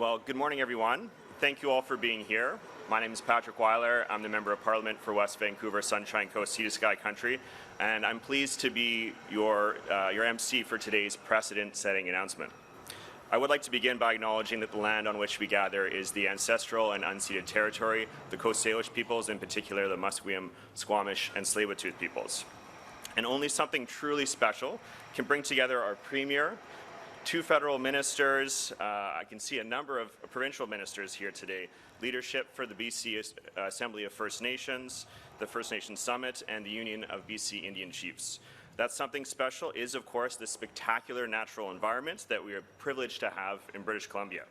Well, good morning, everyone. Thank you all for being here. My name is Patrick Weiler. I'm the Member of Parliament for West Vancouver, Sunshine Coast, Sea to Sky Country, and I'm pleased to be your MC for today's precedent-setting announcement. I would like to begin by acknowledging that the land on which we gather is the ancestral and unceded territory, the Coast Salish peoples, in particular the Musqueam, Squamish, and Tsleil-Waututh peoples. And only something truly special can bring together our Premier, two federal ministers, I can see a number of provincial ministers here today, leadership for the BC Assembly of First Nations, the First Nations Summit, and the Union of BC Indian Chiefs. That something special is, of course, the spectacular natural environment that we are privileged to have in British Columbia.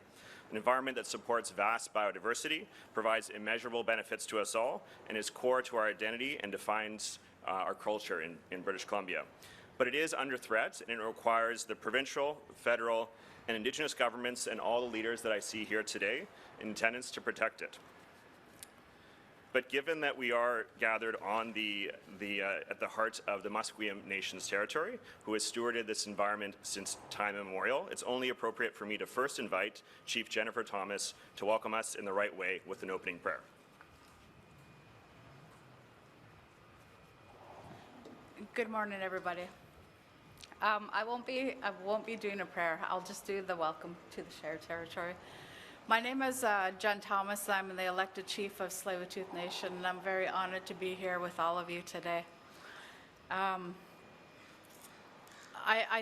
An environment that supports vast biodiversity, provides immeasurable benefits to us all, and is core to our identity and defines our culture in British Columbia. But it is under threat, and it requires the provincial, federal, and Indigenous governments and all the leaders that I see here today in attendance to protect it. But given that we are gathered on at the heart of the Musqueam Nation's territory, who has stewarded this environment since time immemorial, it's only appropriate for me to first invite Chief Jennifer Thomas to welcome us in the right way with an opening prayer. Good morning, everybody. I won't be doing a prayer. I'll just do the welcome to the shared territory. My name is Jen Thomas. I'm the elected chief of Tsleil-Waututh Nation, and I'm very honored to be here with all of you today. I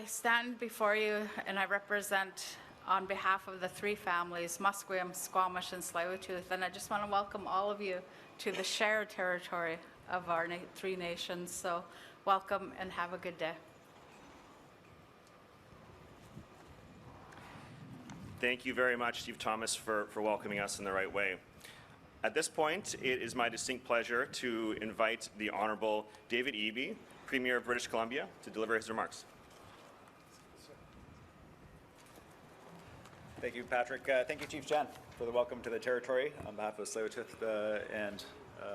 stand before you and I represent on behalf of the three families, Musqueam, Squamish, and Tsleil-Waututh, and I just want to welcome all of you to the shared territory of our three nations. So welcome and have a good day. Thank you very much, Chief Thomas, for welcoming us in the right way. At this point, it is my distinct pleasure to invite the Honourable David Eby, Premier of British Columbia, to deliver his remarks. Thank you, Patrick. Thank you, Chief Jen, for the welcome to the territory on behalf of Tsleil-Waututh and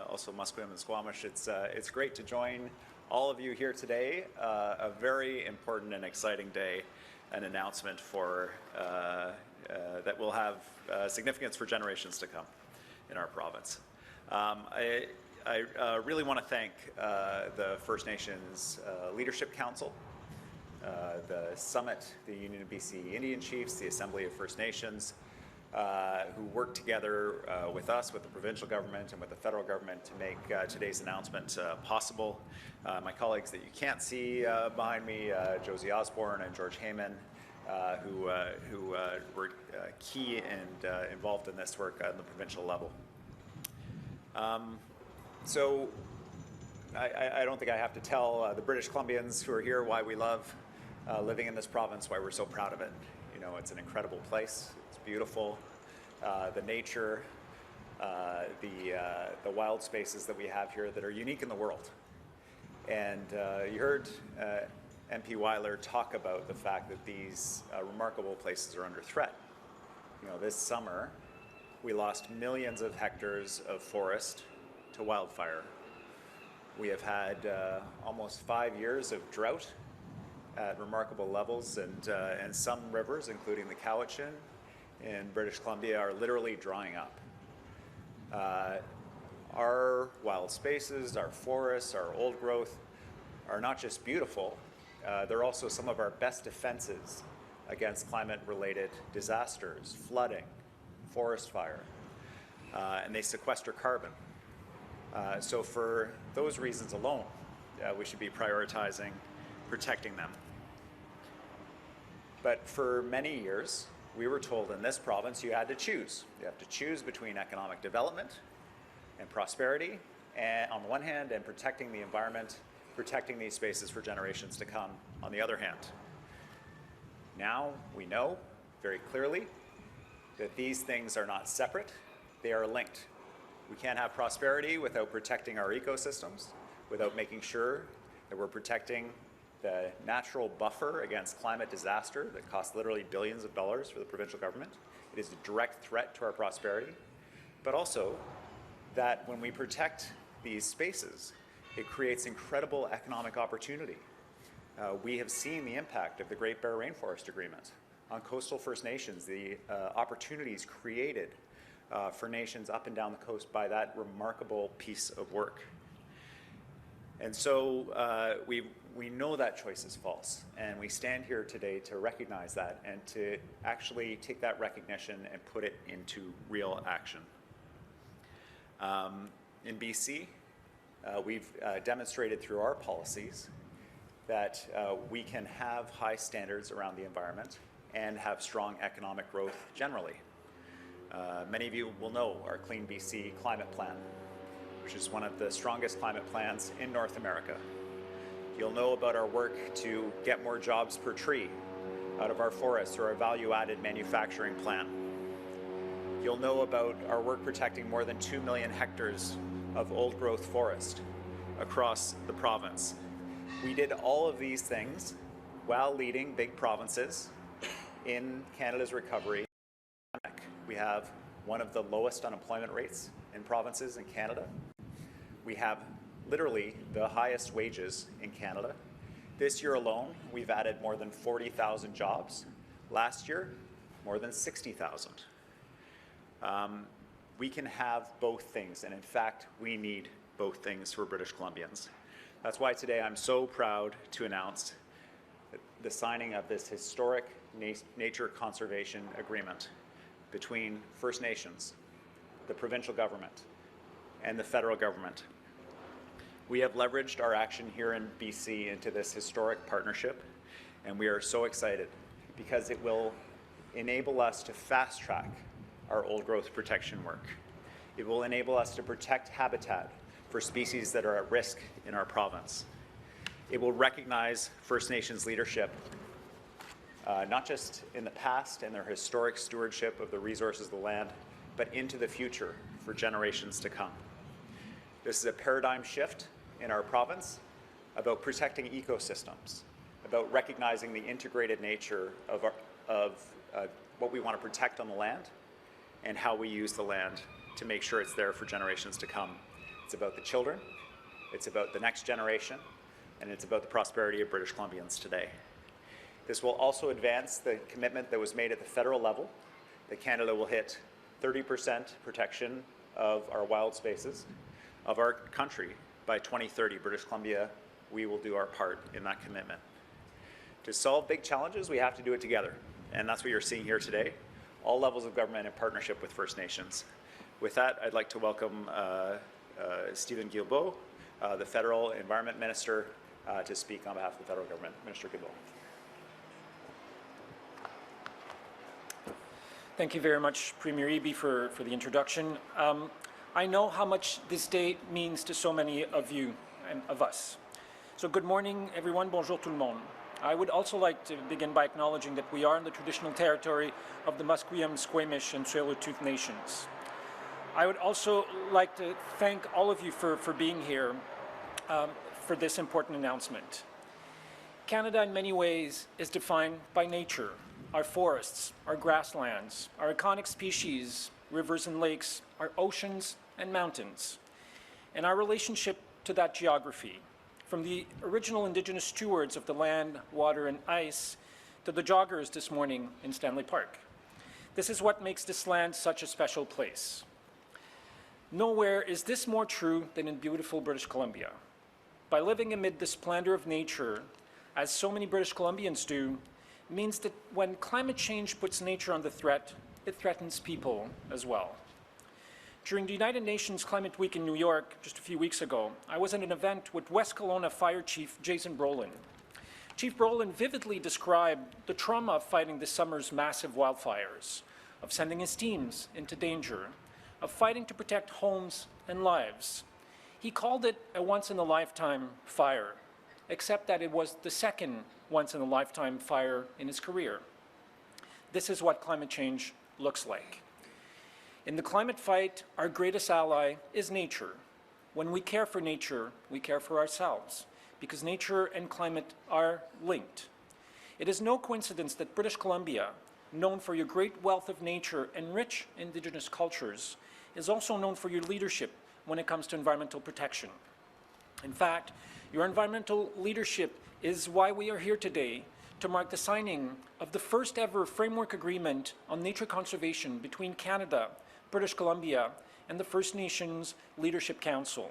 also Musqueam and Squamish. It's great to join all of you here today. A very important and exciting day, an announcement for that will have significance for generations to come in our province. I really want to thank the First Nations Leadership Council, the Summit, the Union of BC Indian Chiefs, the Assembly of First Nations, who worked together with us, with the provincial government and with the federal government to make today's announcement possible. My colleagues that you can't see behind me, Josie Osborne and George Heyman, who were key and involved in this work on the provincial level. So I don't think I have to tell the British Columbians who are here why we love living in this province, why we're so proud of it. You know, it's an incredible place. It's beautiful. The nature, the wild spaces that we have here that are unique in the world. And you heard MP Weiler talk about the fact that these remarkable places are under threat. You know, this summer, we lost millions of hectares of forest to wildfire. We have had almost 5 years of drought at remarkable levels, and some rivers, including the Cowichan in British Columbia, are literally drying up. Our wild spaces, our forests, our old growth are not just beautiful, they're also some of our best defenses against climate-related disasters, flooding, forest fire, and they sequester carbon. So for those reasons alone, we should be prioritizing protecting them. But for many years, we were told in this province you had to choose. You have to choose between economic development and prosperity, and on the one hand, and protecting the environment, protecting these spaces for generations to come on the other hand. Now we know very clearly that these things are not separate, they are linked. We can't have prosperity without protecting our ecosystems, without making sure that we're protecting the natural buffer against climate disaster that costs literally billions of dollars for the provincial government. It is a direct threat to our prosperity, but also that when we protect these spaces, it creates incredible economic opportunity. We have seen the impact of the Great Bear Rainforest Agreement on coastal First Nations, the opportunities created for nations up and down the coast by that remarkable piece of work. And so we know that choice is false, and we stand here today to recognize that and to actually take that recognition and put it into real action. In BC, we've demonstrated through our policies that we can have high standards around the environment and have strong economic growth generally. Many of you will know our Clean BC climate plan, which is one of the strongest climate plans in North America. You'll know about our work to get more jobs per tree out of our forests through our value-added manufacturing plan. You'll know about our work protecting more than 2 million hectares of old-growth forest across the province. We did all of these things while leading big provinces in Canada's recovery. We have one of the lowest unemployment rates in provinces in Canada. We have literally the highest wages in Canada. This year alone, we've added more than 40,000 jobs. Last year, more than 60,000. We can have both things, and in fact, we need both things for British Columbians. That's why today I'm so proud to announce the signing of this historic nature conservation agreement between First Nations, the provincial government, and the federal government. We have leveraged our action here in BC into this historic partnership, and we are so excited because it will enable us to fast-track our old-growth protection work. It will enable us to protect habitat for species that are at risk in our province. It will recognize First Nations leadership, not just in the past and their historic stewardship of the resources of the land, but into the future for generations to come. This is a paradigm shift in our province about protecting ecosystems, about recognizing the integrated nature of what we want to protect on the land and how we use the land to make sure it's there for generations to come. It's about the children, it's about the next generation, and it's about the prosperity of British Columbians today. This will also advance the commitment that was made at the federal level that Canada will hit 30% protection of our wild spaces of our country by 2030. British Columbia, we will do our part in that commitment. To solve big challenges, we have to do it together, and that's what you're seeing here today. All levels of government in partnership with First Nations. With that, I'd like to welcome Steven Guilbeault, the Federal Environment Minister, to speak on behalf of the federal government. Minister Guilbeault. Thank you very much, Premier Eby, for the introduction. I know how much this day means to so many of you and of us. So good morning, everyone. Bonjour tout le monde. I would also like to begin by acknowledging that we are in the traditional territory of the Musqueam, Squamish, and Tsleil-Waututh nations. I would also like to thank all of you for being here for this important announcement. Canada, in many ways, is defined by nature. Our forests, our grasslands, our iconic species, rivers and lakes, our oceans and mountains, and our relationship to that geography, from the original Indigenous stewards of the land, water, and ice to the joggers this morning in Stanley Park. This is what makes this land such a special place. Nowhere is this more true than in beautiful British Columbia. By living amid the splendor of nature, as so many British Columbians do, means that when climate change puts nature under threat, it threatens people as well. During the United Nations Climate Week in New York just a few weeks ago, I was at an event with West Kelowna Fire Chief Jason Brolin. Chief Brolin vividly described the trauma of fighting this summer's massive wildfires, of sending his teams into danger, of fighting to protect homes and lives. He called it a once-in-a-lifetime fire, except that it was the second once-in-a-lifetime fire in his career. This is what climate change looks like. In the climate fight, our greatest ally is nature. When we care for nature, we care for ourselves, because nature and climate are linked. It is no coincidence that British Columbia, known for your great wealth of nature and rich Indigenous cultures, is also known for your leadership when it comes to environmental protection. In fact, your environmental leadership is why we are here today to to mark the signing of the first ever framework agreement on nature conservation between Canada, British Columbia, and the First Nations Leadership Council.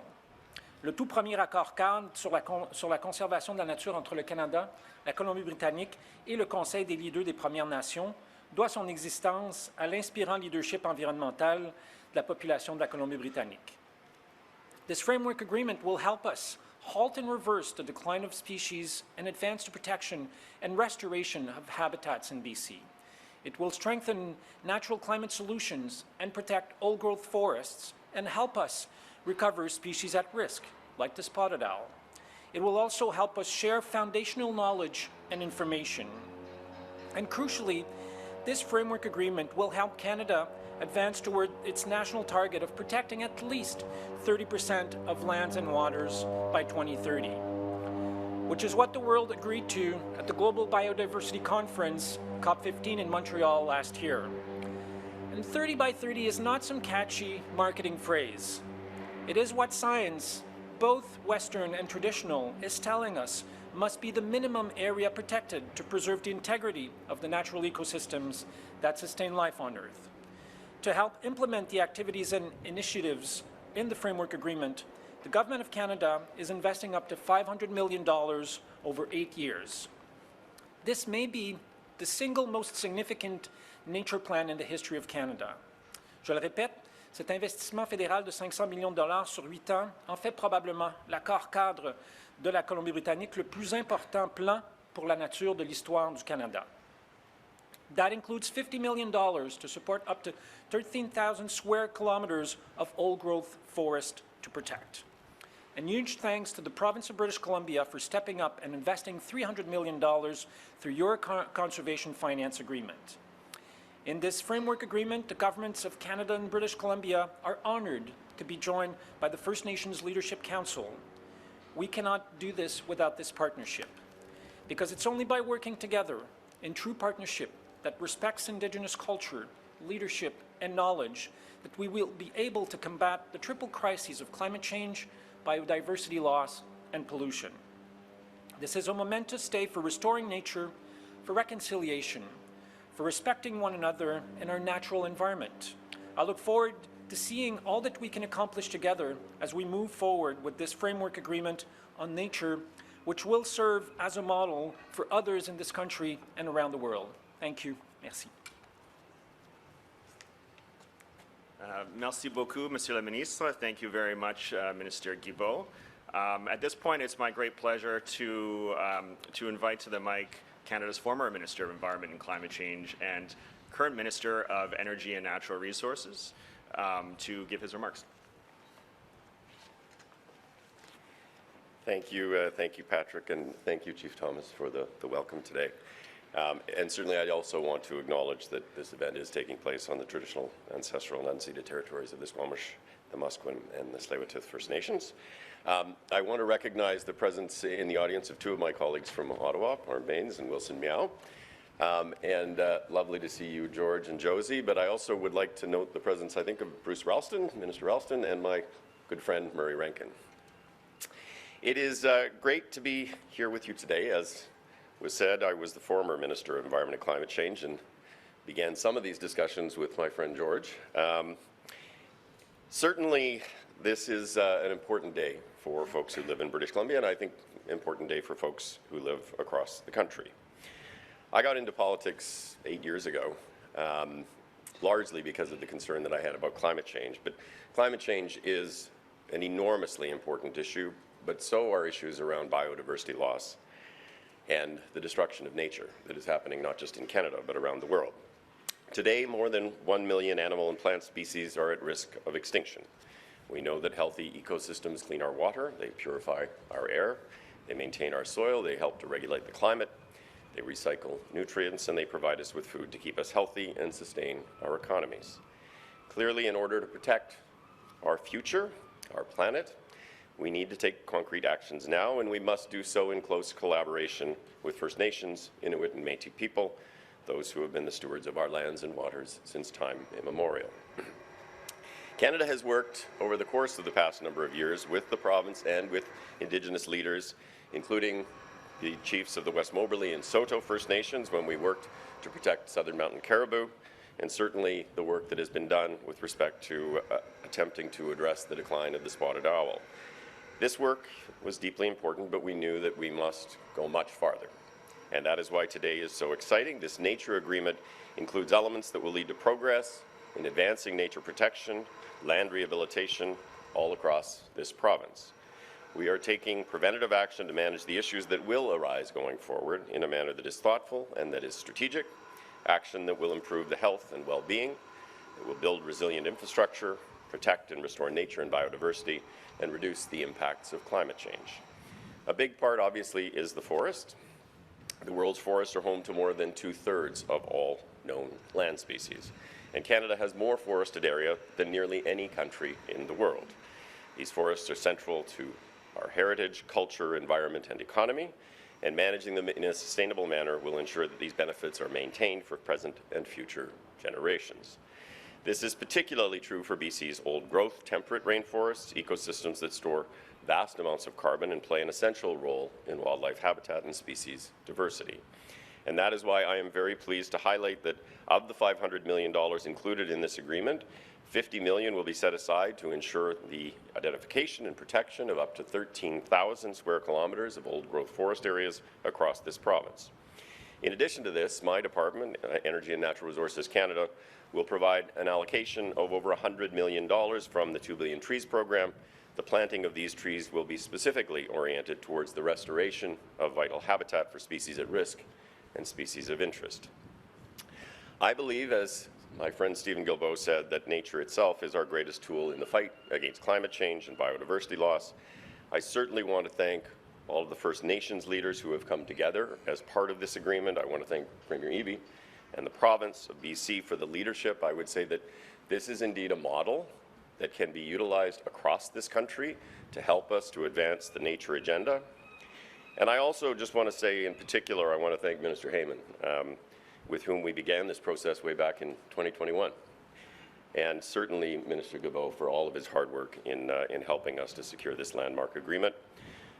Le tout premier accord cadre sur la conservation de la nature entre le Canada, la Colombie-Britannique et le Conseil des leaders des Premières Nations doit son existence à l'inspirant leadership environnemental de la population de la Colombie-Britannique. This framework agreement will help us halt and reverse the decline of species and advance the protection and restoration of habitats in BC. It will strengthen natural climate solutions and protect old-growth forests and help us recover species at risk, like the spotted owl. It will also help us share foundational knowledge and information. And crucially, this framework agreement will help Canada advance toward its national target of protecting at least 30% of lands and waters by 2030, which is what the world agreed to at the Global Biodiversity Conference, COP15 in Montreal last year. And 30 by 30 is not some catchy marketing phrase. It is what science, both Western and traditional, is telling us must be the minimum area protected to preserve the integrity of the natural ecosystems that sustain life on Earth. To help implement the activities and initiatives in the framework agreement, the Government of Canada is investing up to $500 million over 8 years. This may be the single most significant nature plan in the history of Canada. Je le répète, cet investissement fédéral de 500 millions de dollars sur 8 ans en fait probablement l'accord cadre de la Colombie-Britannique le plus important plan pour la nature de l'histoire du Canada. That includes $50 million to support up to 13,000 square kilometers of old-growth forest to protect. And huge thanks to the province of British Columbia for stepping up and investing $300 million through your conservation finance agreement. In this framework agreement, the governments of Canada and British Columbia are honored to be joined by the First Nations Leadership Council. We cannot do this without this partnership, because it's only by working together in true partnership that respects Indigenous culture, leadership, and knowledge that we will be able to combat the triple crises of climate change, biodiversity loss, and pollution. This is a momentous day for restoring nature, for reconciliation, for respecting one another and our natural environment. I look forward to seeing all that we can accomplish together as we move forward with this framework agreement on nature, which will serve as a model for others in this country and around the world. Thank you. Merci. Merci beaucoup, Monsieur le Ministre. Thank you very much, Minister Guilbeault. At this point, it's my great pleasure to invite to the mic Canada's former Minister of Environment and Climate Change and current Minister of Energy and Natural Resources to give his remarks. Thank you, Patrick, and thank you, Chief Thomas, for the welcome today. And certainly I also want to acknowledge that this event is taking place on the traditional, ancestral, and unceded territories of the Squamish, the Musqueam, and the Tsleil-Waututh First Nations. I want to recognize the presence in the audience of two of my colleagues from Ottawa, Parm Baines and Wilson Miao. And lovely to see you, George and Josie, but I also would like to note the presence, I think, of Bruce Ralston, Minister Ralston, and my good friend Murray Rankin. It is great to be here with you today. As was said, I was the former Minister of Environment and Climate Change and began some of these discussions with my friend George. Certainly, this is an important day for folks who live in British Columbia, and I think an important day for folks who live across the country. I got into politics 8 years ago, largely because of the concern that I had about climate change. But climate change is an enormously important issue, but so are issues around biodiversity loss and the destruction of nature that is happening not just in Canada, but around the world. Today, more than 1 million animal and plant species are at risk of extinction. We know that healthy ecosystems clean our water, they purify our air, they maintain our soil, they help to regulate the climate, they recycle nutrients, and they provide us with food to keep us healthy and sustain our economies. Clearly, in order to protect our future, our planet, we need to take concrete actions now, and we must do so in close collaboration with First Nations, Inuit and Métis people, those who have been the stewards of our lands and waters since time immemorial. Canada has worked over the course of the past number of years with the province and with Indigenous leaders, including the chiefs of the West Moberly and Saulteaux First Nations when we worked to protect southern mountain caribou, and certainly the work that has been done with respect to attempting to address the decline of the spotted owl. This work was deeply important, but we knew that we must go much farther. And that is why today is so exciting. This nature agreement includes elements that will lead to progress in advancing nature protection, land rehabilitation, all across this province. We are taking preventative action to manage the issues that will arise going forward in a manner that is thoughtful and that is strategic, action that will improve the health and well-being, that will build resilient infrastructure, protect and restore nature and biodiversity, and reduce the impacts of climate change. A big part, obviously, is the forest. The world's forests are home to more than 2/3 of all known land species, and Canada has more forested area than nearly any country in the world. These forests are central to our heritage, culture, environment, and economy, and managing them in a sustainable manner will ensure that these benefits are maintained for present and future generations. This is particularly true for BC's old-growth temperate rainforests, ecosystems that store vast amounts of carbon and play an essential role in wildlife habitat and species diversity. And that is why I am very pleased to highlight that of the $500 million included in this agreement, $50 million will be set aside to ensure the identification and protection of up to 13,000 square kilometres of old-growth forest areas across this province. In addition to this, my department, Energy and Natural Resources Canada, will provide an allocation of over $100 million from the 2 Billion Trees program. The planting of these trees will be specifically oriented towards the restoration of vital habitat for species at risk and species of interest. I believe, as my friend Steven Guilbeault said, that nature itself is our greatest tool in the fight against climate change and biodiversity loss. I certainly want to thank all of the First Nations leaders who have come together as part of this agreement. I want to thank Premier Eby and the province of BC for the leadership. I would say that this is indeed a model that can be utilized across this country to help us to advance the nature agenda. And I also just want to say, in particular, I want to thank Minister Heyman, with whom we began this process way back in 2021. And certainly Minister Guilbeault for all of his hard work in helping us to secure this landmark agreement.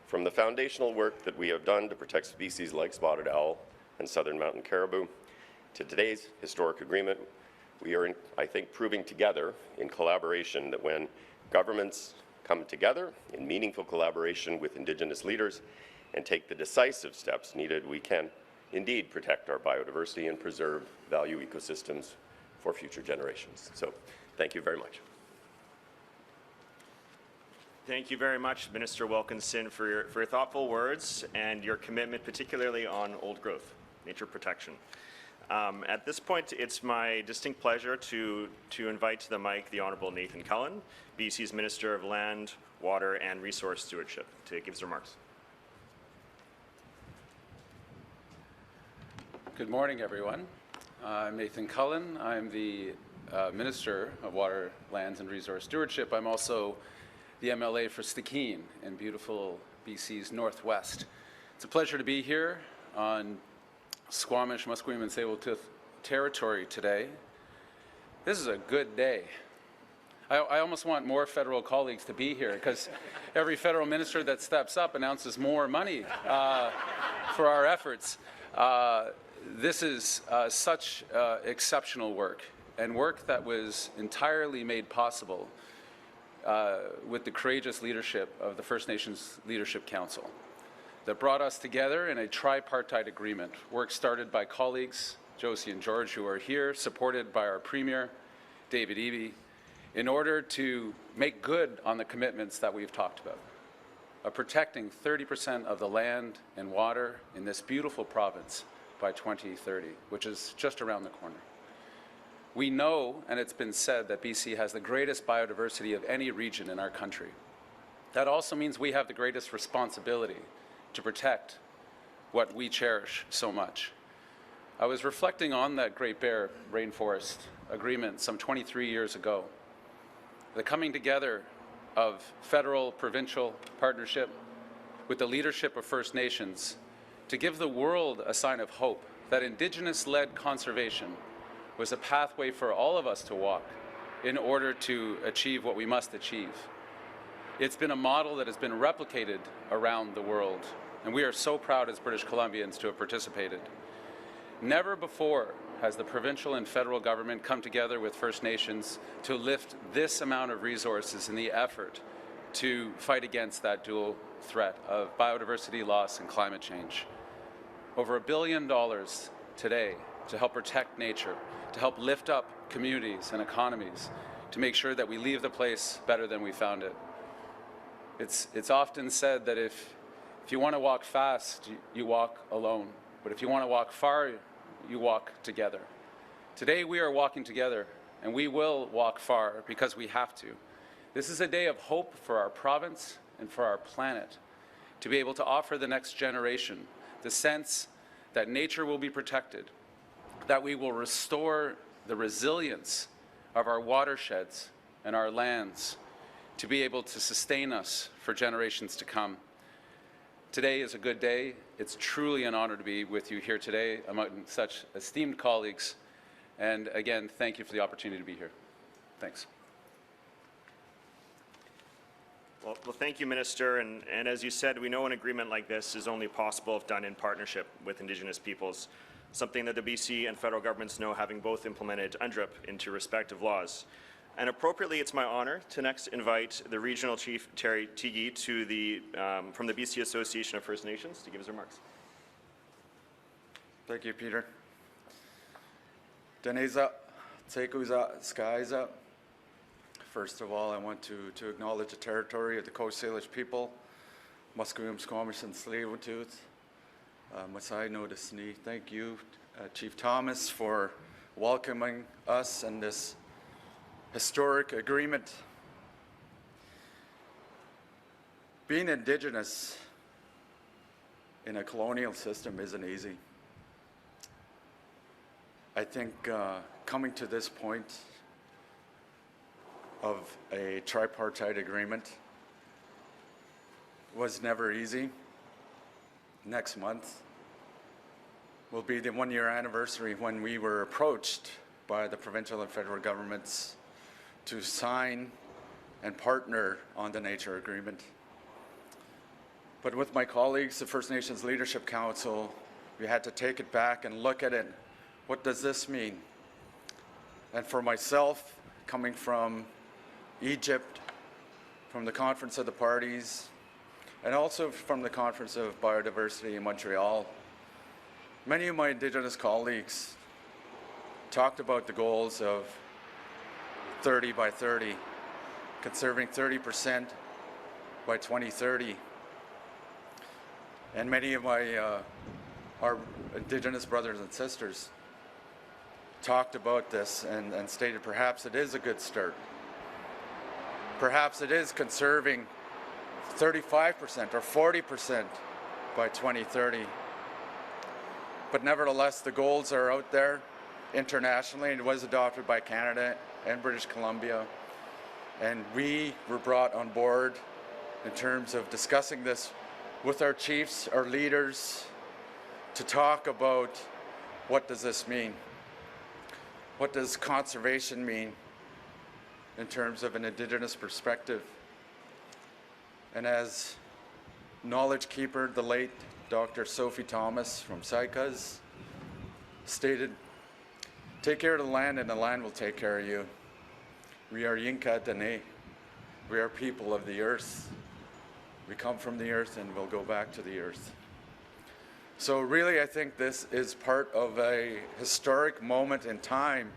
From the foundational work that we have done to protect species like spotted owl and southern mountain caribou, to today's historic agreement, we are, I think, proving together in collaboration that when governments come together in meaningful collaboration with Indigenous leaders and take the decisive steps needed, we can indeed protect our biodiversity and preserve value ecosystems for future generations. So, thank you very much. Thank you very much, Minister Wilkinson, for your thoughtful words and your commitment, particularly on old growth, nature protection. At this point, it's my distinct pleasure to invite to the mic the Honourable Nathan Cullen, BC's Minister of Land, Water and Resource Stewardship, to give his remarks. Good morning, everyone. I'm Nathan Cullen. I'm the Minister of Water, Lands and Resource Stewardship. I'm also the MLA for Stikeen in beautiful BC's Northwest. It's a pleasure to be here on Squamish, Musqueam, and Tsleil-Waututh territory today. This is a good day. I almost want more federal colleagues to be here because every federal minister that steps up announces more money for our efforts. This is such exceptional work, and work that was entirely made possible with the courageous leadership of the First Nations Leadership Council that brought us together in a tripartite agreement. Work started by colleagues, Josie and George, who are here, supported by our Premier, David Eby, in order to make good on the commitments that we've talked about, of protecting 30% of the land and water in this beautiful province by 2030, which is just around the corner. We know, and it's been said, that BC has the greatest biodiversity of any region in our country. That also means we have the greatest responsibility to protect what we cherish so much. I was reflecting on that Great Bear Rainforest Agreement some 23 years ago. The coming together of federal, provincial partnership with the leadership of First Nations to give the world a sign of hope that Indigenous-led conservation was a pathway for all of us to walk in order to achieve what we must achieve. It's been a model that has been replicated around the world and we are so proud as British Columbians to have participated. Never before has the provincial and federal government come together with First Nations to lift this amount of resources in the effort to fight against that dual threat of biodiversity loss and climate change. Over $1 billion today to help protect nature, to help lift up communities and economies, to make sure that we leave the place better than we found it. It's often said that if you want to walk fast, you walk alone. But if you want to walk far, you walk together. Today we are walking together, and we will walk far because we have to. This is a day of hope for our province and for our planet, to be able to offer the next generation the sense that nature will be protected, that we will restore the resilience of our watersheds and our lands to be able to sustain us for generations to come. Today is a good day. It's truly an honor to be with you here today among such esteemed colleagues. And again, thank you for the opportunity to be here. Thanks. Well, thank you, Minister. And as you said, we know an agreement like this is only possible if done in partnership with Indigenous peoples, something that the BC and federal governments know, having both implemented UNDRIP into respective laws. And appropriately, it's my honor to next invite the Regional Chief Terry Teague to from the BC Association of First Nations to give his remarks. Thank you, Peter. Deneza, Tsekuza, Skyza. First of all, I want to acknowledge the territory of the Coast Salish people, Musqueam, Squamish, and Tsleil-Waututh. Masai Nodisni. Thank you, Chief Thomas, for welcoming us in this historic agreement. Being Indigenous in a colonial system isn't easy. I think coming to this point of a tripartite agreement was never easy. Next month will be the one-year anniversary when we were approached by the provincial and federal governments to sign and partner on the nature agreement. But with my colleagues, the First Nations Leadership Council, we had to take it back and look at it. What does this mean? And for myself, coming from Egypt, from the Conference of the Parties, and also from the Conference of Biodiversity in Montreal, many of my Indigenous colleagues talked about the goals of 30 by 30, conserving 30% by 2030. And many of our Indigenous brothers and sisters talked about this and stated perhaps it is a good start. Perhaps it is conserving 35% or 40% by 2030. But nevertheless, the goals are out there internationally, and it was adopted by Canada and British Columbia. And we were brought on board in terms of discussing this with our chiefs, our leaders, to talk about what does this mean? What does conservation mean in terms of an Indigenous perspective? And as knowledge keeper, the late Dr. Sophie Thomas from SICAS stated, take care of the land and the land will take care of you. We are Yinka Dene. We are people of the earth. We come from the earth and we'll go back to the earth. So really, I think this is part of a historic moment in time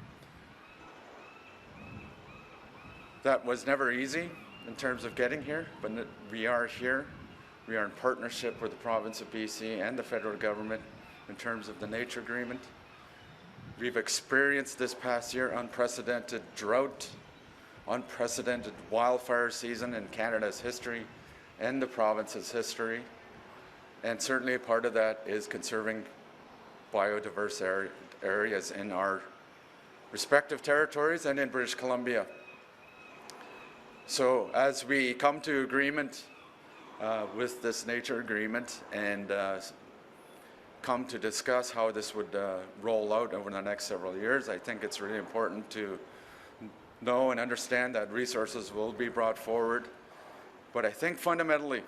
that was never easy in terms of getting here, but we are here. We are in partnership with the province of BC and the federal government in terms of the nature agreement. We've experienced this past year unprecedented drought, unprecedented wildfire season in Canada's history and the province's history. And certainly a part of that is conserving biodiverse areas in our respective territories and in British Columbia. So as we come to agreement with this nature agreement and come to discuss how this would roll out over the next several years, I think it's really important to know and understand that resources will be brought forward. But I think fundamentally,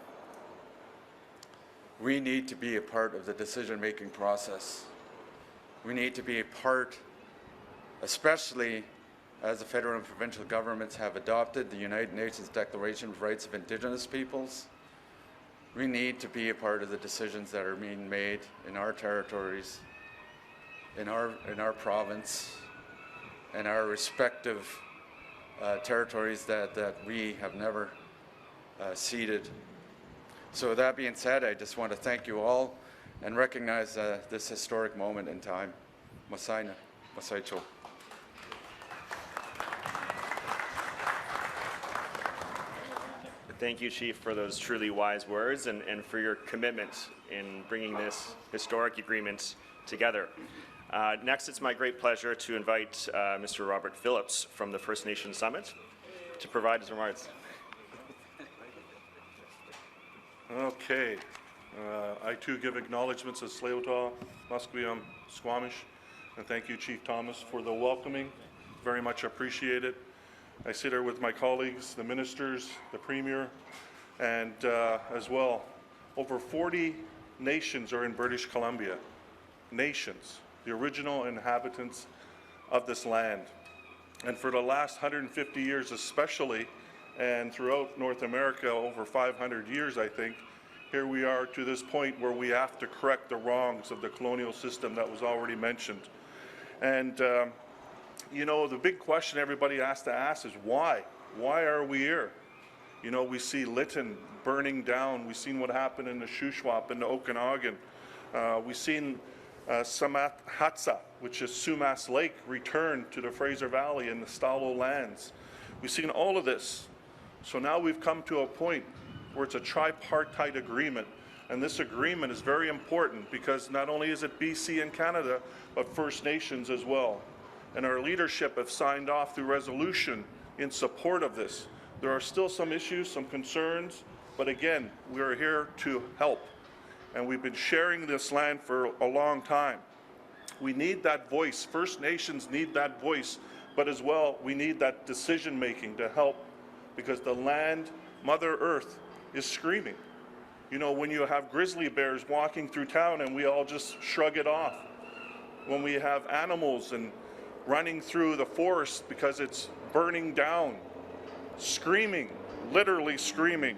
we need to be a part of the decision-making process. We need to be a part, especially as the federal and provincial governments have adopted the United Nations Declaration of Rights of Indigenous Peoples. We need to be a part of the decisions that are being made in our territories, in our province, and our respective territories that we have never ceded. So with that being said, I just want to thank you all and recognize this historic moment in time. Masaina, Masaicho. Thank you, Chief, for those truly wise words and for your commitment in bringing this historic agreement together. Next, it's my great pleasure to invite Mr. Robert Phillips from the First Nations Summit to provide his remarks. Okay. I too give acknowledgements of Tsleil-Waututh, Musqueam, Squamish, and thank you, Chief Thomas, for the welcoming. Very much appreciated. I sit here with my colleagues, the ministers, the Premier, and as well, over 40 nations are in British Columbia. Nations, the original inhabitants of this land. And for the last 150 years especially, and throughout North America, over 500 years, I think, here we are to this point where we have to correct the wrongs of the colonial system that was already mentioned. And you know, the big question everybody has to ask is why? Why are we here? You know, we see Lytton burning down. We've seen what happened in the Shuswap and the Okanagan. We've seen Samathatsa, which is Sumas Lake, return to the Fraser Valley and the Stalo lands. We've seen all of this. So now we've come to a point where it's a tripartite agreement. And this agreement is very important because not only is it BC and Canada, but First Nations as well. And our leadership have signed off through resolution in support of this. There are still some issues, some concerns, but again, we are here to help. And we've been sharing this land for a long time. We need that voice. First Nations need that voice, but as well, we need that decision making to help because the land, Mother Earth, is screaming. You know, when you have grizzly bears walking through town and we all just shrug it off. When we have animals and running through the forest because it's burning down, screaming, literally screaming.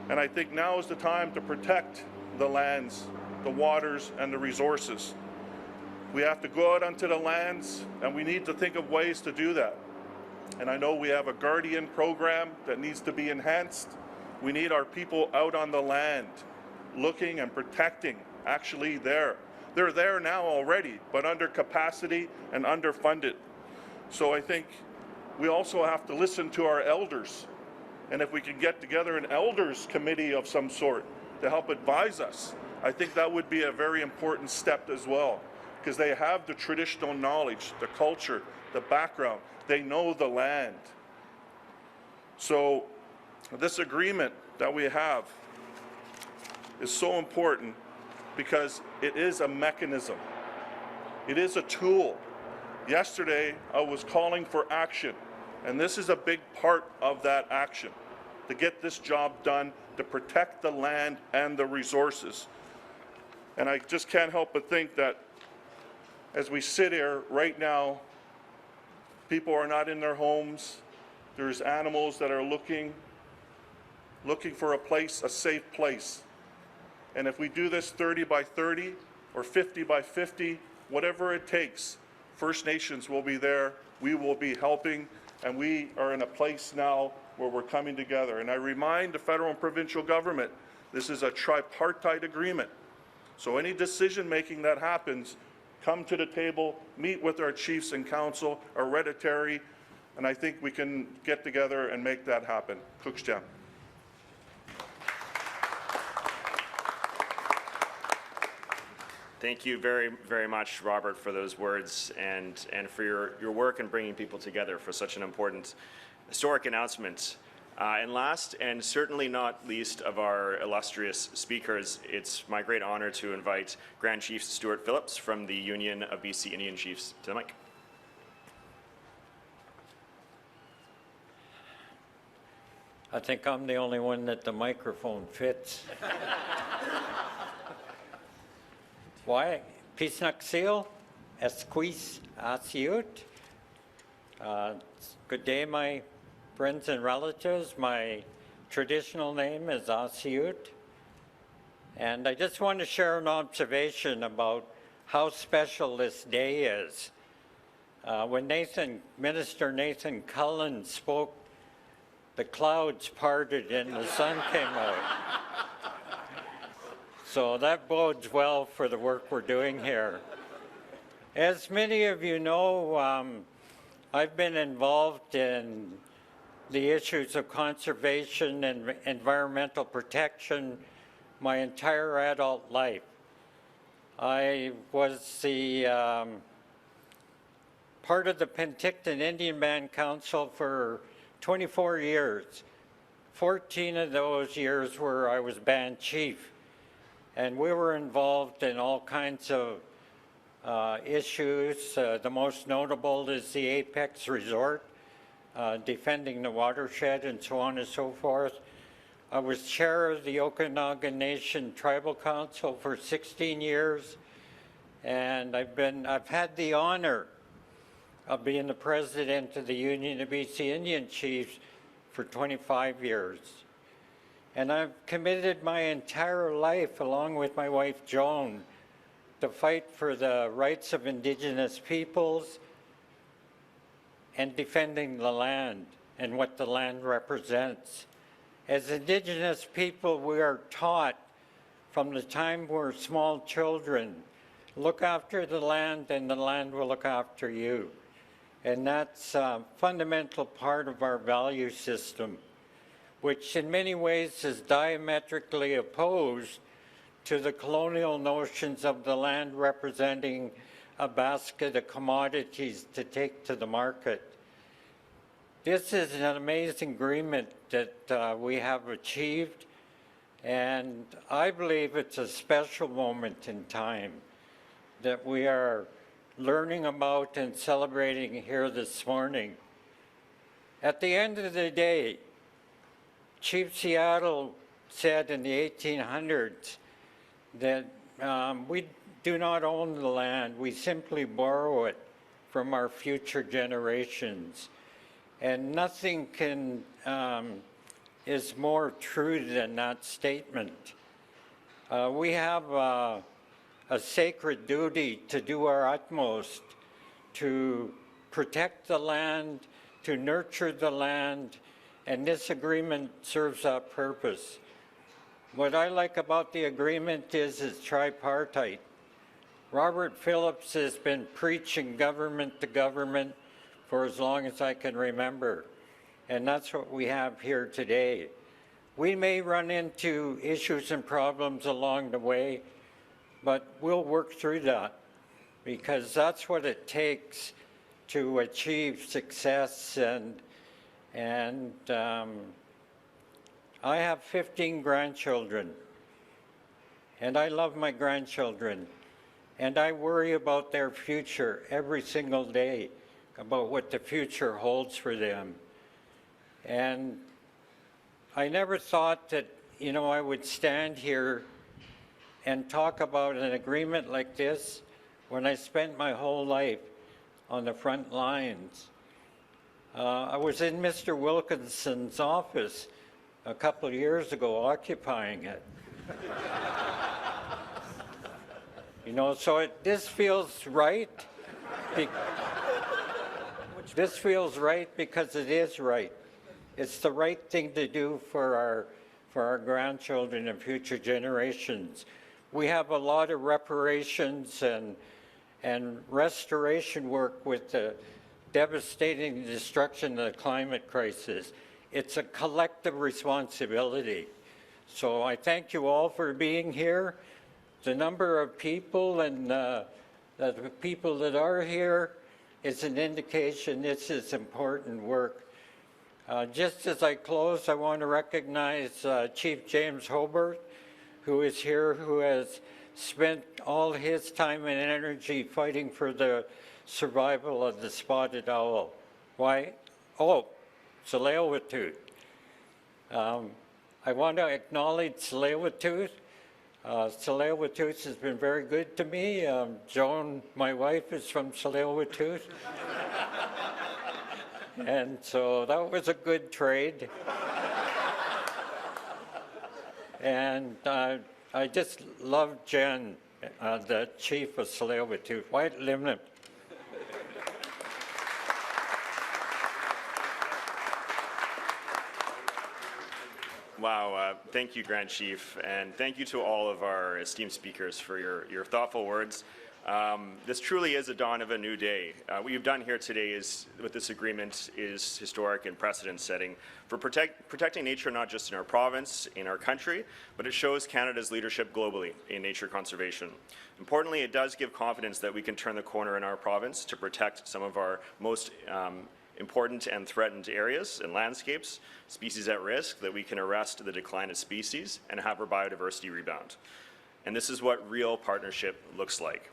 And I think now is the time to protect the lands, the waters, and the resources. We have to go out onto the lands, and we need to think of ways to do that. And I know we have a Guardian program that needs to be enhanced. We need our people out on the land, looking and protecting, actually there. They're there now already, but under capacity and underfunded. So I think we also have to listen to our elders. And if we can get together an elders committee of some sort to help advise us, I think that would be a very important step as well, because they have the traditional knowledge, the culture, the background. They know the land. So this agreement that we have is so important because it is a mechanism. It is a tool. Yesterday, I was calling for action, and this is a big part of that action, to get this job done, to protect the land and the resources. And I just can't help but think that as we sit here right now, people are not in their homes. There's animals that are looking for a place, a safe place. And if we do this 30 by 30 or 50 by 50, whatever it takes, First Nations will be there, we will be helping, and we are in a place now where we're coming together. And I remind the federal and provincial government, this is a tripartite agreement. So any decision making that happens, come to the table, meet with our chiefs and council, hereditary, and I think we can get together and make that happen. Kuksjam. Thank you very, very much, Robert, for those words and for your work in bringing people together for such an important historic announcement. And last, and certainly not least of our illustrious speakers, it's my great honor to invite Grand Chief Stuart Phillips from the Union of BC Indian Chiefs to the mic. I think I'm the only one that the microphone fits. Why? Pisnaksil, Esquis Asiut. Good day, my friends and relatives. My traditional name is Asiut. And I just want to share an observation about how special this day is. When Minister Nathan Cullen spoke, the clouds parted and the sun came out. So that bodes well for the work we're doing here. As many of you know, I've been involved in the issues of conservation and environmental protection my entire adult life. I was the part of the Penticton Indian Band Council for 24 years. 14 of those years were I was band chief. And we were involved in all kinds of issues. The most notable is the Apex Resort, defending the watershed and so on and so forth. I was chair of the Okanagan Nation Tribal Council for 16 years, and I've had the honor of being the president of the Union of BC Indian Chiefs for 25 years. And I've committed my entire life, along with my wife Joan, to fight for the rights of Indigenous peoples and defending the land and what the land represents. As Indigenous people, we are taught from the time we're small children, look after the land and the land will look after you. And that's a fundamental part of our value system, which in many ways is diametrically opposed to the colonial notions of the land representing a basket of commodities to take to the market. This is an amazing agreement that we have achieved, and I believe it's a special moment in time that we are learning about and celebrating here this morning. At the end of the day, Chief Seattle said in the 1800s that we do not own the land, we simply borrow it from our future generations. And nothing is more true than that statement. We have a sacred duty to do our utmost to protect the land, to nurture the land, and this agreement serves that purpose. What I like about the agreement is it's tripartite. Robert Phillips has been preaching government to government for as long as I can remember, and that's what we have here today. We may run into issues and problems along the way, but we'll work through that because that's what it takes to achieve success. And I have 15 grandchildren, and I love my grandchildren, and I worry about their future every single day, about what the future holds for them. And I never thought that, you know, I would stand here and talk about an agreement like this when I spent my whole life on the front lines. I was in Mr. Wilkinson's office a couple of years ago occupying it. You know, so this feels right. This feels right because it is right. It's the right thing to do for our grandchildren and future generations. We have a lot of reparations and restoration work with the devastating destruction of the climate crisis. It's a collective responsibility. So I thank you all for being here. The number of people and the people that are here is an indication this is important work. Just as I close, I want to recognize Chief James Hobart, who is here, who has spent all his time and energy fighting for the survival of the spotted owl. Why? Oh, Tsleil-Waututh. I want to acknowledge Tsleil-Waututh. Tsleil-Waututh has been very good to me. Joan, my wife, is from Tsleil-Waututh. And so that was a good trade. And I just love Jen, the chief of Tsleil-Waututh. White limit. Wow, thank you, Grand Chief, and thank you to all of our esteemed speakers for your thoughtful words. This truly is a dawn of a new day. What you've done here today is, with this agreement, is historic and precedent-setting for protecting nature not just in our province, in our country, but it shows Canada's leadership globally in nature conservation. Importantly, it does give confidence that we can turn the corner in our province to protect some of our most important and threatened areas and landscapes, species at risk, that we can arrest the decline of species and have our biodiversity rebound. And this is what real partnership looks like.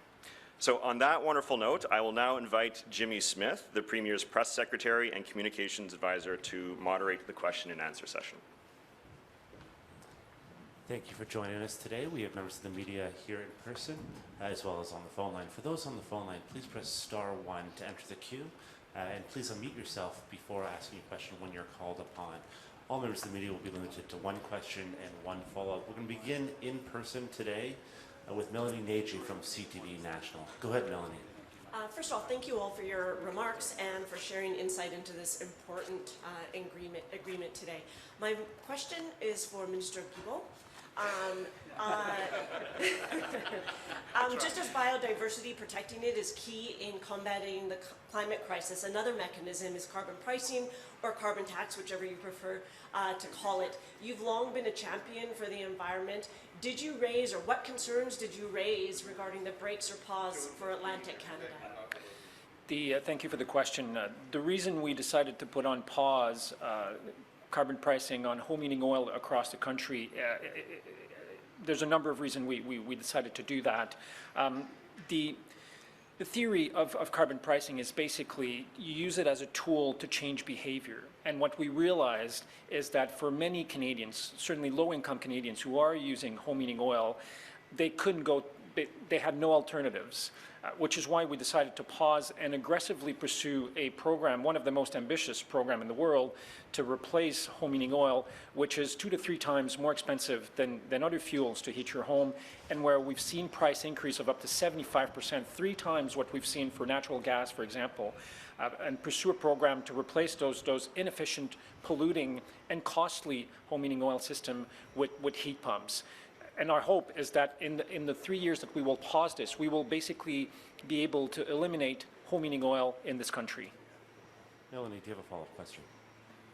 So on that wonderful note, I will now invite Jimmy Smith, the Premier's Press Secretary and Communications Advisor, to moderate the question and answer session. Thank you for joining us today. We have members of the media here in person, as well as on the phone line. For those on the phone line, please press *1 to enter the queue, and please unmute yourself before asking a question when you're called upon. All members of the media will be limited to one question and one follow-up. We're going to begin in person today with Melanie Nagy from CTV National. Go ahead, Melanie. First of all, thank you all for your remarks and for sharing insight into this important agreement today. My question is for Minister Guilbeault. Just as biodiversity, protecting it is key in combating the climate crisis. Another mechanism is carbon pricing or carbon tax, whichever you prefer to call it. You've long been a champion for the environment. Did you raise, or what concerns did you raise regarding the brakes or pause for Atlantic Canada? Thank you for the question. The reason we decided to put on pause carbon pricing on home heating oil across the country, there's a number of reasons we decided to do that. The theory of carbon pricing is basically you use it as a tool to change behavior. And what we realized is that for many Canadians, certainly low-income Canadians who are using home heating oil, they couldn't go, they had no alternatives, which is why we decided to pause and aggressively pursue a program, one of the most ambitious programs in the world, to replace home heating oil, which is 2 to 3 times more expensive than other fuels to heat your home, and where we've seen price increase of up to 75%, 3 times what we've seen for natural gas, for example, and pursue a program to replace those inefficient, polluting, and costly home heating oil system with heat pumps. And our hope is that in the 3 years that we will pause this, we will basically be able to eliminate home heating oil in this country. Melanie, do you have a follow-up question?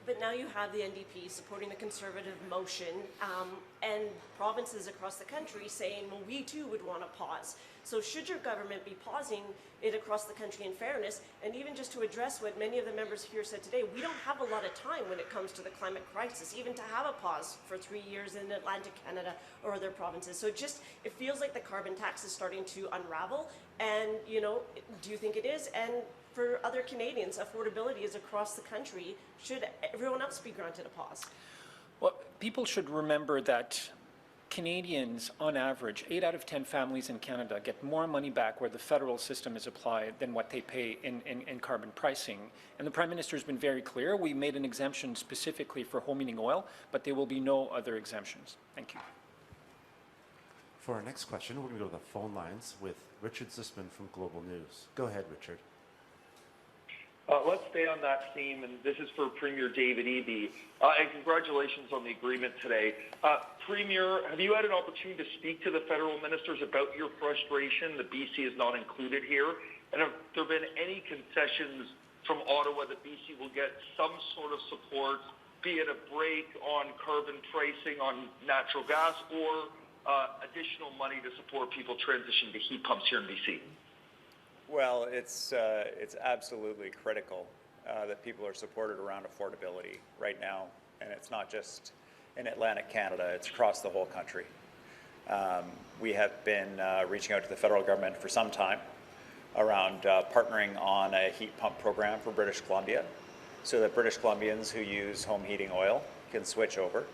But now you have the NDP supporting the Conservative motion, and provinces across the country saying, well, we too would want to pause. So should your government be pausing it across the country in fairness? And even just to address what many of the members here said today, we don't have a lot of time when it comes to the climate crisis, even to have a pause for 3 years in Atlantic Canada or other provinces. So it feels like the carbon tax is starting to unravel. And, you know, do you think it is? And for other Canadians, affordability is across the country. Should everyone else be granted a pause? Well, people should remember that Canadians, on average, 8 out of 10 families in Canada get more money back where the federal system is applied than what they pay in carbon pricing. And the Prime Minister has been very clear. We made an exemption specifically for home heating oil, but there will be no other exemptions. Thank you. For our next question, we're going to go to the phone lines with Richard Zussman from Global News. Go ahead, Richard. Let's stay on that theme, and this is for Premier David Eby. And congratulations on the agreement today. Premier, have you had an opportunity to speak to the federal ministers about your frustration that BC is not included here? And have there been any concessions from Ottawa that BC will get some sort of support, be it a break on carbon pricing on natural gas or additional money to support people transitioning to heat pumps here in BC? Well, it's absolutely critical that people are supported around affordability right now, and it's not just in Atlantic Canada, it's across the whole country. We have been reaching out to the federal government for some time around partnering on a heat pump program for British Columbia so that British Columbians who use home heating oil can switch over.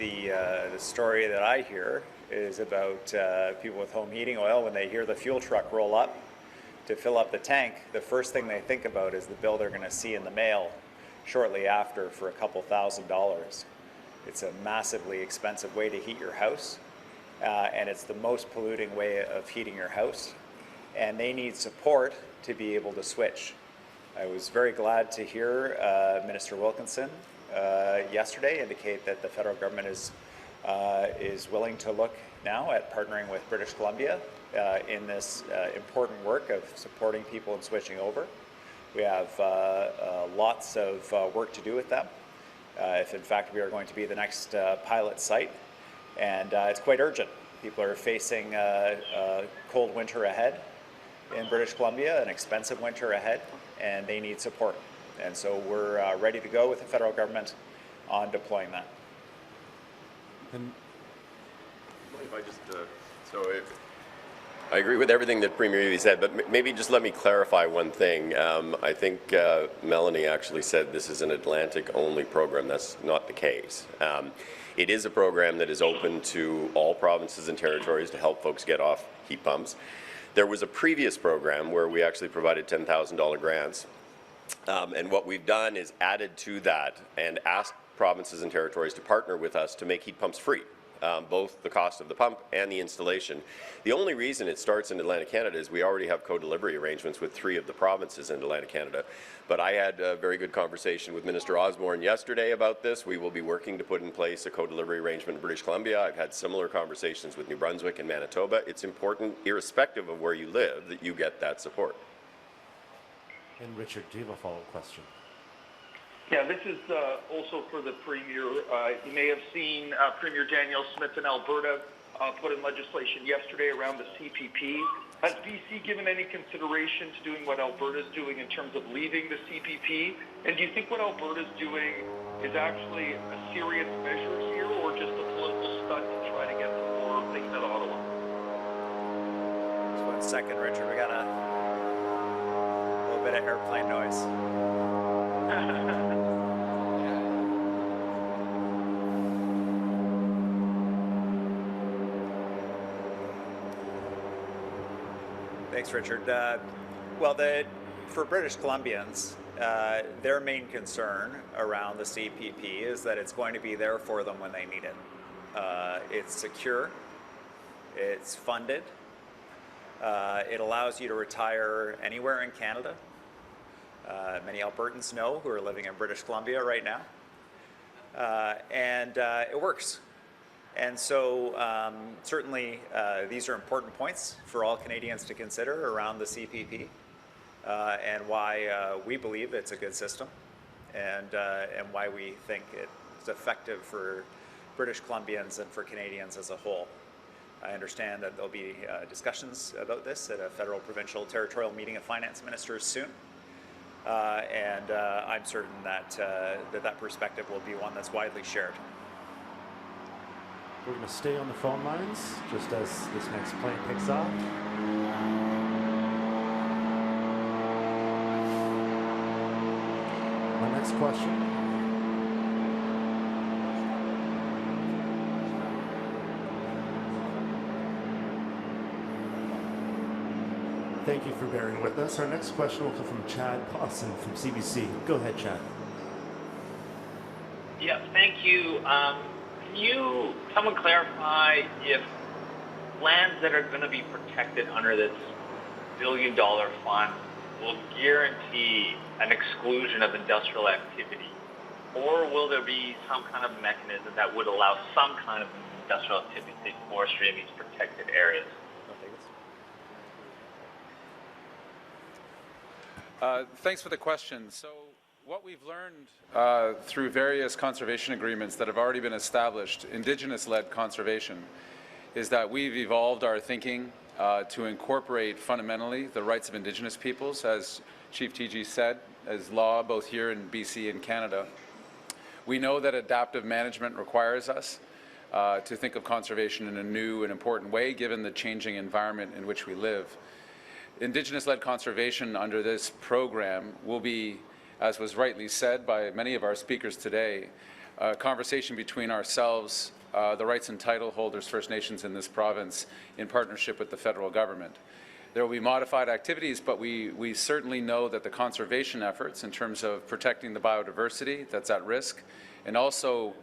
the story that I hear is about people with home heating oil. When they hear the fuel truck roll up to fill up the tank, the first thing they think about is the bill they're going to see in the mail shortly after for a couple $1,000s. It's a massively expensive way to heat your house, and it's the most polluting way of heating your house. And they need support to be able to switch. I was very glad to hear Minister Wilkinson yesterday indicate that the federal government is willing to look now at partnering with British Columbia in this important work of supporting people in switching over. We have lots of work to do with them, if in fact we are going to be the next pilot site. And it's quite urgent. People are facing a cold winter ahead in British Columbia, an expensive winter ahead, and they need support. And so we're ready to go with the federal government on deploying that. And if I just, I agree with everything that Premier Eby said, but maybe just let me clarify one thing. I think Melanie actually said this is an Atlantic-only program. That's not the case. It is a program that is open to all provinces and territories to help folks get off heat pumps. There was a previous program where we actually provided $10,000 grants, and what we've done is added to that and asked provinces and territories to partner with us to make heat pumps free, both the cost of the pump and the installation. The only reason it starts in Atlantic Canada is we already have co-delivery arrangements with 3 of the provinces in Atlantic Canada. But I had a very good conversation with Minister Osborne yesterday about this. We will be working to put in place a co-delivery arrangement in British Columbia. I've had similar conversations with New Brunswick and Manitoba. It's important, irrespective of where you live, that you get that support. And Richard, do you have a follow-up question? Yeah, this is also for the Premier. You may have seen Premier Danielle Smith in Alberta put in legislation yesterday around the CPP. Has BC given any consideration to doing what Alberta's doing in terms of leaving the CPP? And do you think what Alberta's doing is actually a serious measure here, or just a political stunt to try to get some more things at Ottawa? Just 1 second, Richard. We got a little bit of airplane noise. Thanks, Richard. Well, for British Columbians, their main concern around the CPP is that it's going to be there for them when they need it. It's secure, it's funded, it allows you to retire anywhere in Canada. Many Albertans know who are living in British Columbia right now, and it works. And so certainly these are important points for all Canadians to consider around the CPP and why we believe it's a good system and why we think it's effective for British Columbians and for Canadians as a whole. I understand that there'll be discussions about this at a federal, provincial, territorial meeting of finance ministers soon. And I'm certain that that perspective will be one that's widely shared. We're going to stay on the phone lines just as this next plane picks off. My next question. Thank you for bearing with us. Our next question will come from Chad Pawson from CBC. Go ahead, Chad. Yeah, thank you. Can someone clarify if lands that are going to be protected under this billion-dollar fund will guarantee an exclusion of industrial activity, or will there be some kind of mechanism that would allow some kind of industrial activity, say forestry, in these protected areas? Thanks for the question. So what we've learned through various conservation agreements that have already been established, Indigenous-led conservation, is that we've evolved our thinking to incorporate fundamentally the rights of Indigenous peoples, as Chief TG said, as law both here in BC and Canada. We know that adaptive management requires us to think of conservation in a new and important way, given the changing environment in which we live. Indigenous-led conservation under this program will be, as was rightly said by many of our speakers today, conversation between ourselves, the rights and title holders, First Nations in this province, in partnership with the federal government. There will be modified activities, but we certainly know that the conservation efforts in terms of protecting the biodiversity that's at risk, and also,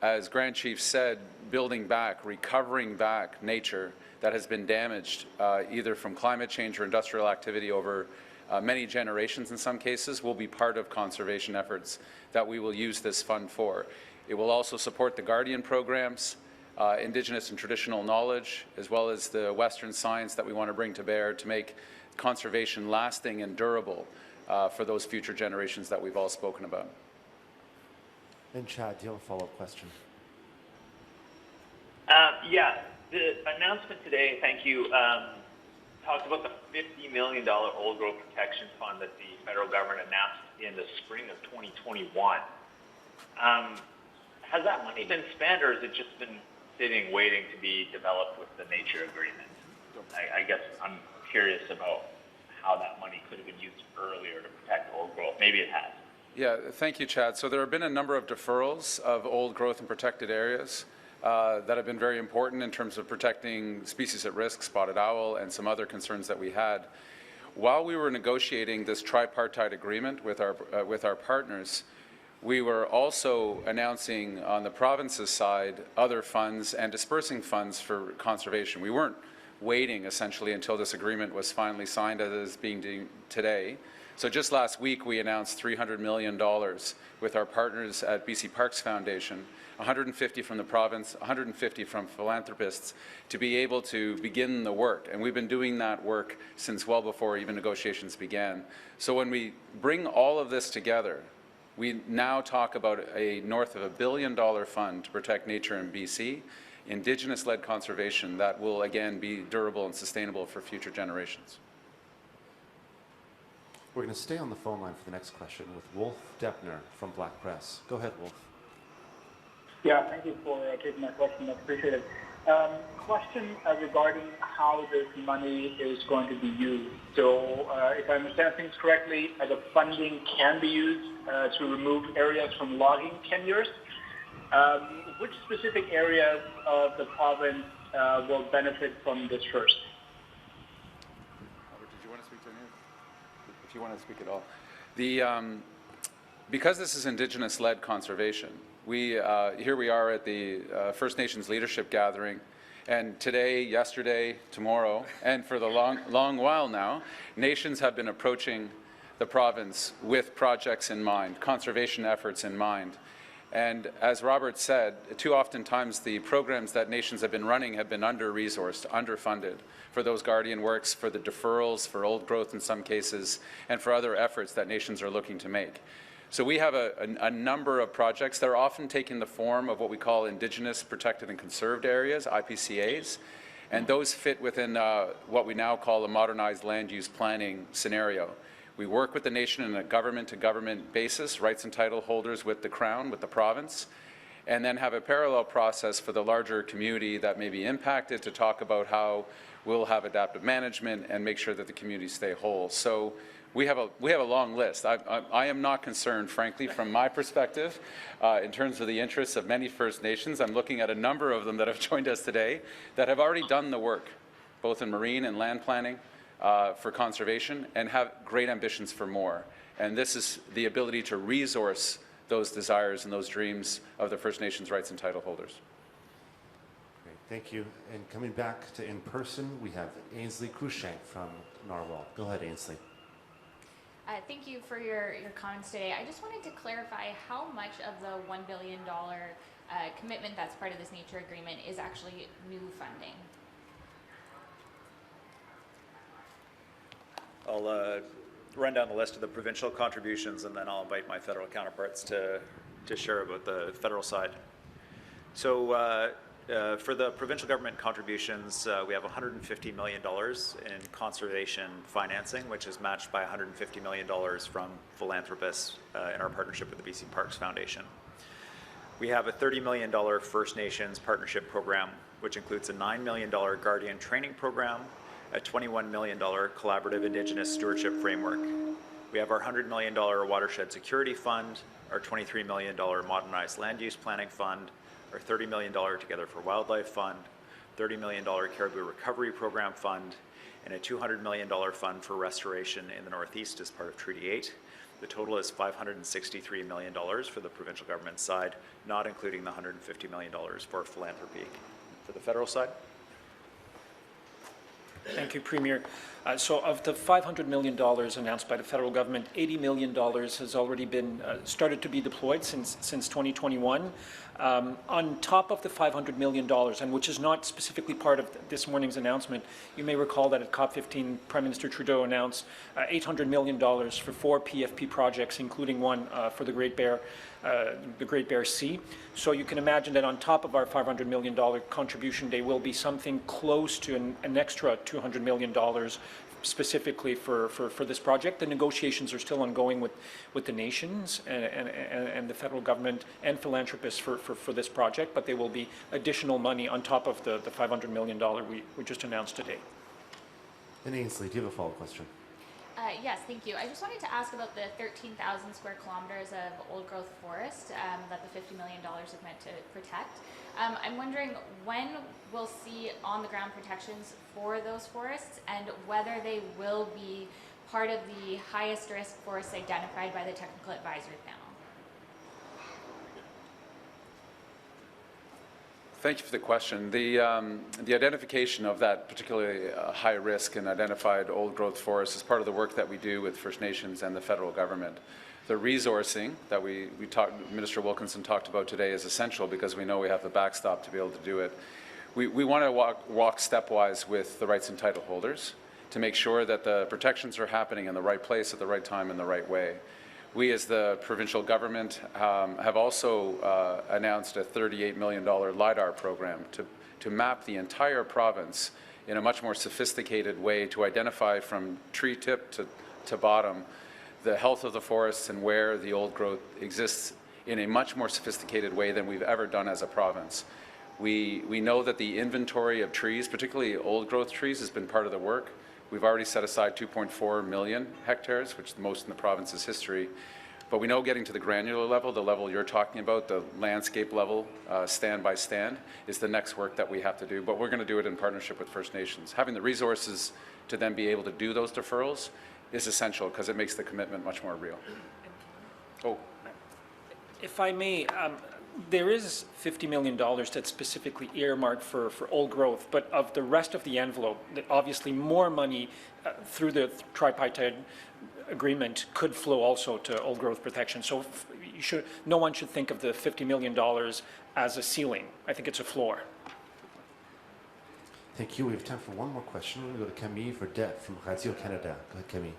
as Grand Chief said, building back, recovering back nature that has been damaged either from climate change or industrial activity over many generations in some cases, will be part of conservation efforts that we will use this fund for. It will also support the Guardian programs, Indigenous and traditional knowledge, as well as the Western science that we want to bring to bear to make conservation lasting and durable for those future generations that we've all spoken about. And Chad, do you have a follow-up question? Yeah, the announcement today, thank you, talked about the $50 million old growth protection fund that the federal government announced in the spring of 2021. Has that money been spent, or has it just been sitting waiting to be developed with the nature agreement? I guess I'm curious about how that money could have been used earlier to protect old growth. Maybe it has. Yeah, thank you, Chad. So there have been a number of deferrals of old growth and protected areas that have been very important in terms of protecting species at risk, spotted owl, and some other concerns that we had. While we were negotiating this tripartite agreement with our partners, we were also announcing on the province's side other funds and dispersing funds for conservation. We weren't waiting essentially until this agreement was finally signed, as it is being done today. So just last week we announced $300 million with our partners at BC Parks Foundation, 150 from the province, 150 from philanthropists, to be able to begin the work. And we've been doing that work since well before even negotiations began. So when we bring all of this together, we now talk about a north of $1 billion fund to protect nature in BC, Indigenous-led conservation that will again be durable and sustainable for future generations. We're going to stay on the phone line for the next question with Wolf Deppner from Black Press. Go ahead, Wolf. Yeah, thank you for taking my question. That's appreciated. Question regarding how this money is going to be used. So, if I understand things correctly, the funding can be used to remove areas from logging tenures. Which specific areas of the province will benefit from this first? Robert, did you want to speak to any? If you want to speak at all. Because this is Indigenous-led conservation, here we are at the First Nations Leadership Gathering, and today, yesterday, tomorrow, and for the long while now, nations have been approaching the province with projects in mind, conservation efforts in mind. And as Robert said, too often times the programs that nations have been running have been under-resourced, underfunded for those Guardian works, for the deferrals, for old growth in some cases, and for other efforts that nations are looking to make. So we have a number of projects that are often taking the form of what we call Indigenous Protected and Conserved Areas, IPCAs, and those fit within what we now call a modernized land use planning scenario. We work with the nation on a government-to-government basis, rights and title holders with the Crown, with the province, and then have a parallel process for the larger community that may be impacted to talk about how we'll have adaptive management and make sure that the communities stay whole. So we have a long list. I am not concerned, frankly, from my perspective, in terms of the interests of many First Nations. I'm looking at a number of them that have joined us today that have already done the work, both in marine and land planning, for conservation, and have great ambitions for more. And this is the ability to resource those desires and those dreams of the First Nations rights and title holders. Great, thank you. And coming back to in person, we have Ainsley Cruikshank from Narwhal. Go ahead, Ainsley. Thank you for your comments today. I just wanted to clarify how much of the $1 billion commitment that's part of this nature agreement is actually new funding. I'll run down the list of the provincial contributions, and then I'll invite my federal counterparts to share about the federal side. So for the provincial government contributions, we have $150 million in conservation financing, which is matched by $150 million from philanthropists in our partnership with the BC Parks Foundation. We have a $30 million First Nations partnership program, which includes a $9 million Guardian training program, a $21 million collaborative Indigenous stewardship framework, We have our $100 million watershed security fund, our $23 million modernized land use planning fund, our $30 million Together for Wildlife fund, $30 million Caribou Recovery Program fund, and a $200 million fund for restoration in the Northeast as part of Treaty 8. The total is $563 million for the provincial government side, not including the $150 million for philanthropy. For the federal side? Thank you, Premier. So of the $500 million announced by the federal government, $80 million has already been started to be deployed since 2021. On top of the $500 million, and which is not specifically part of this morning's announcement, you may recall that at COP15, Prime Minister Trudeau announced $800 million for 4 PFP projects, including one for the Great Bear Sea. So you can imagine that on top of our $500 million contribution, there will be something close to an extra $200 million specifically for this project. The negotiations are still ongoing with the nations and the federal government and philanthropists for this project, but there will be additional money on top of the $500 million we just announced today. And Ainsley, do you have a follow-up question? Yes, thank you. I just wanted to ask about the 13,000 square kilometers of old-growth forest that the $50 million is meant to protect. I'm wondering when we'll see on-the-ground protections for those forests and whether they will be part of the highest risk forests identified by the Technical Advisory Panel. Thank you for the question. The identification of that particularly high risk and identified old growth forest is part of the work that we do with First Nations and the federal government. The resourcing that Minister Wilkinson talked about today is essential because we know we have the backstop to be able to do it. We want to walk stepwise with the rights and title holders to make sure that the protections are happening in the right place at the right time in the right way. We as the provincial government have also announced a $38 million LiDAR program to map the entire province in a much more sophisticated way to identify from tree tip to bottom the health of the forests and where the old growth exists in a much more sophisticated way than we've ever done as a province. We know that the inventory of trees, particularly old growth trees, has been part of the work. We've already set aside 2.4 million hectares, which is the most in the province's history. But we know getting to the granular level, the level you're talking about, the landscape level, stand by stand, is the next work that we have to do. But we're going to do it in partnership with First Nations. Having the resources to then be able to do those deferrals is essential because it makes the commitment much more real. Oh. If I may, there is $50 million that's specifically earmarked for old growth, but of the rest of the envelope, obviously more money through the tripartite agreement could flow also to old growth protection. So no one should think of the $50 million as a ceiling. I think it's a floor. Thank you. We have time for one more question. We'll go to Camille Verdette from Radio-Canada. Go ahead, Camille.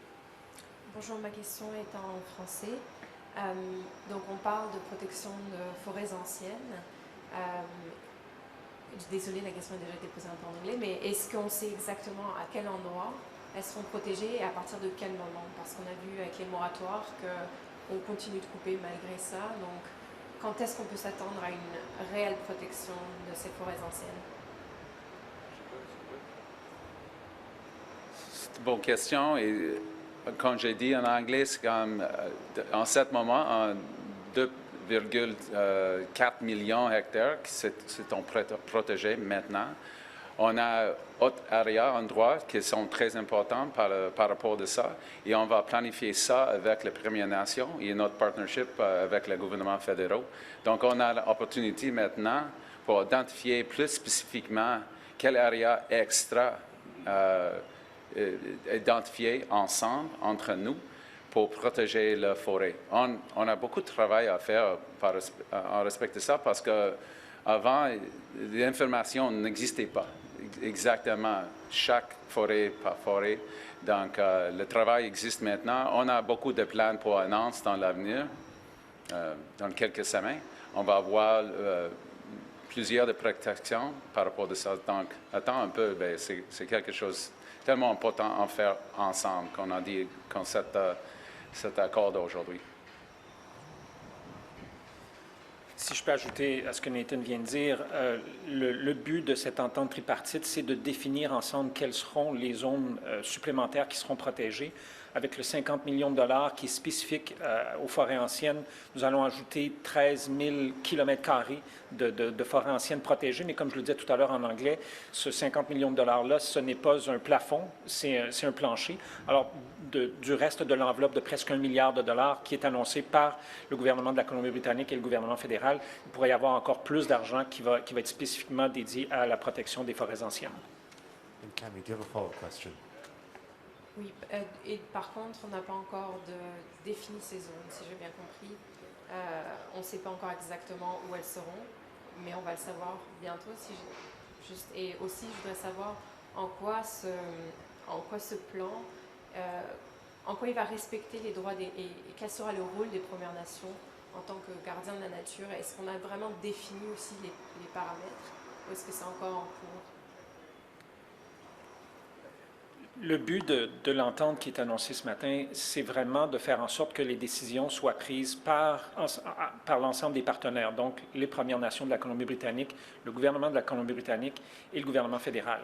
Bonjour, ma question est en français. Donc on parle de protection de forêts anciennes. Désolée, la question a déjà été posée un peu en anglais, mais est-ce qu'on sait exactement à quel endroit elles seront protégées et à partir de quel moment? Parce qu'on a vu avec les moratoires qu'on continue de couper malgré ça. Donc quand est-ce qu'on peut s'attendre à une réelle protection de ces forêts anciennes? C'est une bonne question et comme j'ai dit en anglais, c'est comme en ce moment, en 2,4 millions d'hectares qui sont protégés maintenant. On a d'autres areas, endroits qui sont très importants par rapport à ça et on va planifier ça avec les Premières Nations et notre partnership avec le gouvernement fédéral. Donc on a l'opportunité maintenant pour identifier plus spécifiquement quelle area extra identifier ensemble, entre nous, pour protéger la forêt. On a beaucoup de travail à faire en respect de ça parce qu'avant, l'information n'existait pas exactement chaque forêt par forêt. Donc, le travail existe maintenant. On a beaucoup de plans pour annoncer dans l'avenir, dans quelques semaines. On va avoir plusieurs de protections par rapport à ça. Donc, attends un peu, c'est quelque chose tellement important à faire ensemble qu'on a dit qu'on cet accord d'aujourd'hui. Si je peux ajouter à ce que Nathan vient de dire, le but de cette entente tripartite, c'est de définir ensemble quelles seront les zones supplémentaires qui seront protégées. Avec le 50 millions de dollars qui est spécifique aux forêts anciennes, nous allons ajouter 13 000 km² de forêts anciennes protégées. Mais comme je le disais tout à l'heure en anglais, ce 50 millions de dollars-là, ce n'est pas un plafond, c'est un plancher. Alors, du reste de l'enveloppe de presque $1 milliard qui est annoncé par le gouvernement de la Colombie-Britannique et le gouvernement fédéral, il pourrait y avoir encore plus d'argent qui va être spécifiquement dédié à la protection des forêts anciennes. And Cammy, do you have a follow-up question? Oui, et par contre, on n'a pas encore défini ces zones, si j'ai bien compris. On ne sait pas encore exactement où elles seront, mais on va le savoir bientôt. Et aussi, je voudrais savoir en quoi ce plan, en quoi il va respecter les droits et quel sera le rôle des Premières Nations en tant que gardiens de la nature. Est-ce qu'on a vraiment défini aussi les paramètres ou est-ce que c'est encore en cours? Le but de l'entente qui est annoncée ce matin, c'est vraiment de faire en sorte que les décisions soient prises par l'ensemble des partenaires, donc les Premières Nations de la Colombie-Britannique, le gouvernement de la Colombie-Britannique et le gouvernement fédéral.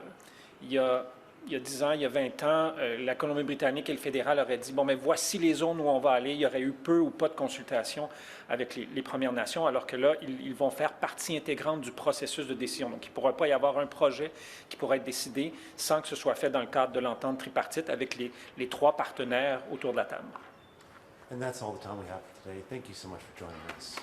Il y a 10 ans, il y a 20 ans, la Colombie-Britannique et le fédéral auraient dit, bon, mais voici les zones où on va aller. Il y aurait eu peu ou pas de consultation avec les Premières Nations, alors que là, ils vont faire partie intégrante du processus de décision. Donc, il ne pourra pas y avoir un projet qui pourrait être décidé sans que ce soit fait dans le cadre de l'entente tripartite avec les trois partenaires autour de la table. And that's all the time we have for today. Thank you so much for joining us.